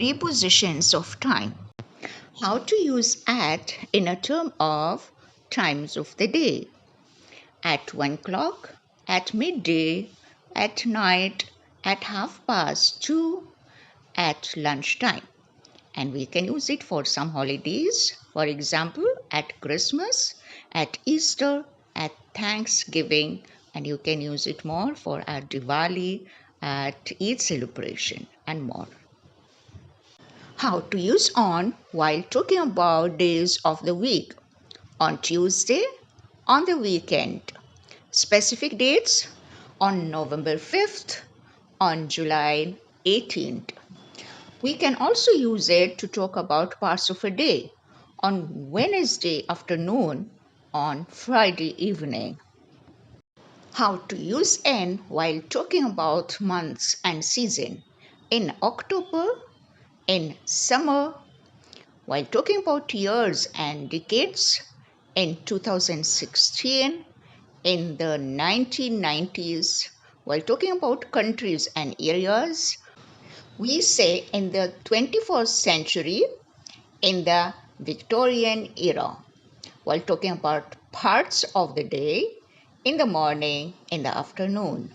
Prepositions of time. How to use at in a term of times of the day. At 1 o'clock, at midday, at night, at 2:30, at lunchtime. And we can use it for some holidays. For example, at Christmas, at Easter, at Thanksgiving, and you can use it more for at Diwali, at Eid celebration, and more. How to use on while talking about days of the week. On Tuesday, on the weekend. Specific dates on November 5th, on July 18th. We can also use it to talk about parts of a day. On Wednesday afternoon, on Friday evening. How to use N while talking about months and season. In October, in summer, while talking about years and decades, in 2016, in the 1990s, while talking about countries and areas, we say in the 21st century, in the Victorian era, while talking about parts of the day, in the morning, in the afternoon.